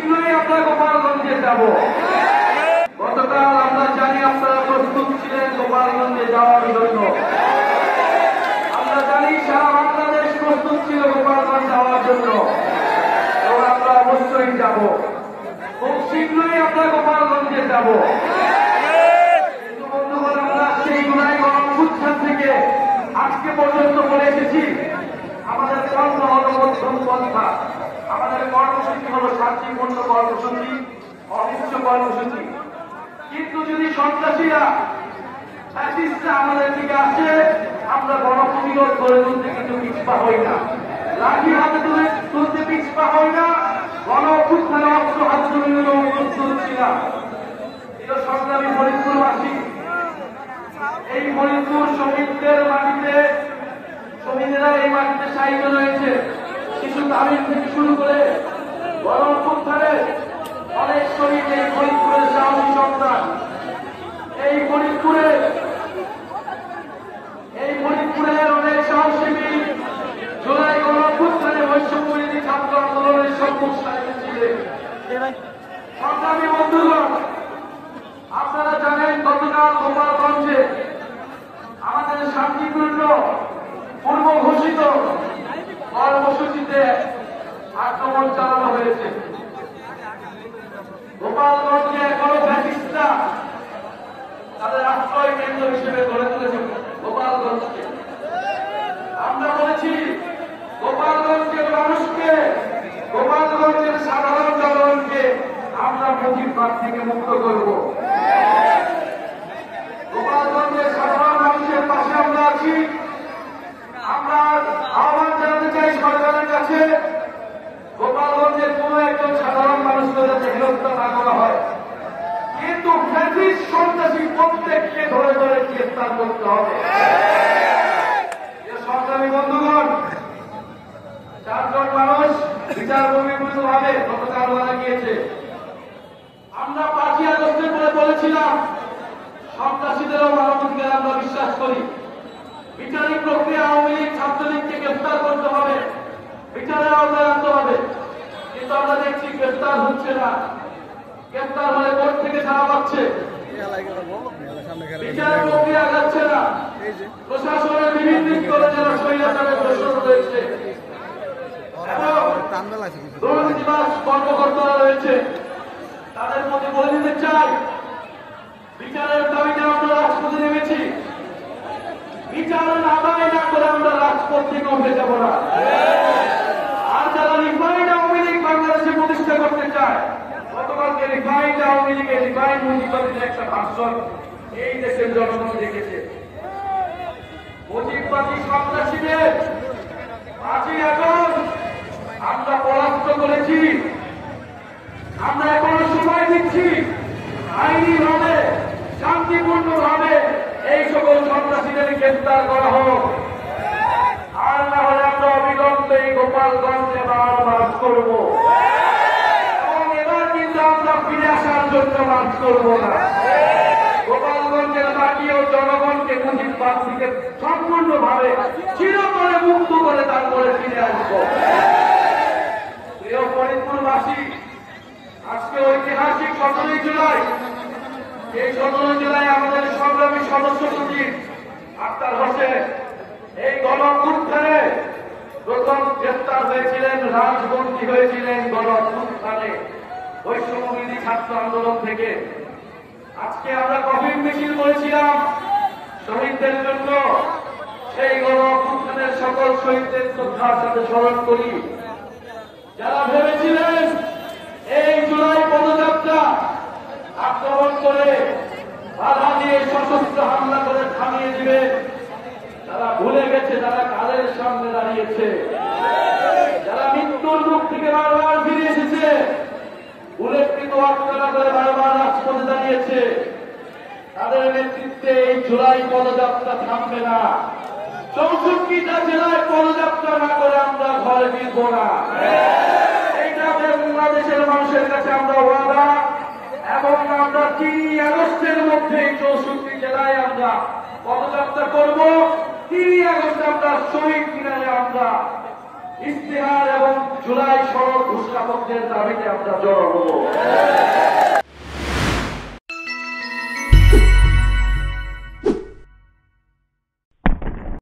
শীঘ্রই আমরা গোপালগঞ্জে যাব। গতকাল আমরা জানি আপনারা প্রস্তুত ছিলেন গোপালগঞ্জে যাওয়ার জন্য। আমরা জানি সারা বাংলাদেশ প্রস্তুত ছিল গোপালগঞ্জ যাওয়ার জন্য। এবং আমরা অবশ্যই যাব, খুব শীঘ্রই আমরা গোপালগঞ্জে যাব। কিন্তু বন্ধুগণ, আমরা সেই জুলাই গণঅভ্যুত্থান থেকে আজকে পর্যন্ত বলে এসেছি আমাদের কর্ম হল মধ্যম পন্থা, আমাদের কর্মসূচি হল শান্তিপূর্ণ কর্মসূচি, অহিংস কর্মসূচি। কিন্তু যদি সন্ত্রাসীরা আমাদের দিকে আসে, আমরা গণপ্রতিরোধ গড়ে তুলতে কিন্তু পিছপা হই না, লাঠি হাতে তুলতে পিছপা হই না, গণঅভ্যুত্থানে অস্ত্র হাতে তুলে প্রস্তুত ছিলাম। প্রিয় সংগ্রামী ফরিদপুরবাসী, এই ফরিদপুর শহীদদের মাটিতে, শহীদেরা এই মাটিতে সাহিত্য রয়েছে। শিশু তামিল থেকে শুরু করে গণঅভ্যুত্থানে অনেক শহীদ এই ফরিদপুরের সাহসী সন্তান। এই ফরিদপুরের অনেক সাহসী বীর জুলাই গণঅভ্যুত্থানে বৈষম্যবিরোধী ছাত্র আন্দোলনের সম্মুখ সারিতে ছিলেন। সংগ্রামী বন্ধুগণ, আপনারা জানেন গতকাল গোপালগঞ্জে আমাদের শান্তিপূর্ণ পূর্ব ঘোষিত কর্মসূচিতে আক্রমণ চালানো হয়েছে। গোপালগঞ্জে এখনো ফ্যাসিস্টরা তাদের আশ্রয় কেন্দ্র হিসেবে গড়ে তুলেছে গোপালগঞ্জকে। আমরা বলেছি গোপালগঞ্জের মানুষকে, গোপালগঞ্জের সাধারণ জনগণকে আমরা মুজিববাদ থেকে মুক্ত করব। গোপালগঞ্জের সাধারণ মানুষের পাশে আমরা আছি। আমরা আহ্বান জানাতে চাই সরকারের কাছে, গোপালগঞ্জের কোন একজন সাধারণ মানুষকে যাতে হেনস্থা না করা হয়, কিন্তু ফ্যাসিস্ট সন্ত্রাসী প্রত্যেককে ধরে ধরে গ্রেফতার করতে হবে। সংগ্রামী বন্ধুগণ, 4 জন মানুষ বিচার বহির্ভূত ভাবে গতকাল মারা গিয়েছে। আমরা 5ই আগস্টের পরে বলেছিলাম সন্ত্রাসীদেরও মানবাধিকার আমরা বিশ্বাস করি। বিচারিক প্রক্রিয়া আওয়ামী লীগ ছাত্রলীগকে গ্রেফতার করতে হবে, বিচারের আওতায় আনতে হবে। কিন্তু আমরা দেখছি গ্রেফতার হচ্ছে না, গ্রেফতার হলে কোর্ট থেকে ছাড়া পাচ্ছে, বিচারের প্রক্রিয়া যাচ্ছে না। প্রশাসনের বিভিন্ন স্তরে যারা স্বৈরাচারের প্রশ্ন রয়েছে এবং দুর্নীতিবাজ কর্মকর্তারা রয়েছে, তাদের মধ্যে বলে দিতে চাই, বিচারের দাবিতে আমরা রাজপথে নেমেছি। বিচারের আদায় না করে আমরা রাজপথ থেকে উঠে যাব না। আর যারা রিফাইন্ড আওয়ামী লীগ বাংলাদেশে প্রতিষ্ঠা করতে চায়, গতকালকে রিফাইন্ড আওয়ামী লীগের রিফাইন্ড মুজিববাদীদের একটা ভাষণ এই দেশের জনগণ দেখেছে। মুজিববাদী সন্ত্রাসীদের 5ই আগস্ট আমরা পরাস্ত করেছি। আমরা এখনো সময় দিচ্ছি, আইনিভাবে শান্তিপূর্ণভাবে এই সকল সন্ত্রাসীদের গ্রেফতার করা হোক। আর না হলে আমরা অবিলম্বে এই গোপালগঞ্জে মার্চ করব এবং এবার কিন্তু আমরা ফিরে আসার জন্য মার্চ করব না। গোপালগঞ্জের মাটি ও জনগণকে মুজিববাদ থেকে সম্পূর্ণভাবে চিরতরে মুক্ত করে তারপরে ফিরে আসব। প্রিয় ফরিদপুরবাসী, আজকে ঐতিহাসিক 17ই জুলাই, এই 17 জুলাই আমাদের সংগ্রামী সদস্য সচিব আক্তার হোসেন এই গণঅভ্যুত্থানে প্রথম গ্রেফতার হয়েছিলেন, রাজবন্দী হয়েছিলেন গণঅভ্যুত্থানে বৈষম্যবিরোধী ছাত্র আন্দোলন থেকে। আজকে আমরা কফিন মিছিল করেছিলাম শহীদদের জন্য। সেই গণঅভ্যুত্থানের সকল শহীদদের শ্রদ্ধার সাথে স্মরণ করি। যারা ভেবেছিলেন এই জুলাই পদযাত্রা আক্রমণ করে বাধা দিয়ে সশস্ত্র হামলা করে থামিয়ে দিবে, তারা ভুলে গেছে যারা কালের সামনে দাঁড়িয়েছে, যারা মৃত্যুর মুখ থেকে বারবার ফিরে এসেছে, উল্লেখিত আত্মনা করে বারবার রাজপথে দাঁড়িয়েছে, তাদের নেতৃত্বে এই জুলাই পদযাত্রা থামবে না। 64টা জেলায় পদযাত্রা না করে আমরা ঘরে ফিরব না। এইটা বাংলাদেশের মানুষের কাছে আমরা ওয়াদা, এবং আমরা 3 আগস্টের মধ্যে 64 জেলায় আমরা পদযাত্রা করব। 3 আগস্ট আমরা শহীদ মিনারে আমরা ইস্তেহার এবং জুলাই সনদ ঘোষণাপত্রের দাবিতে আমরা জড়ো হব।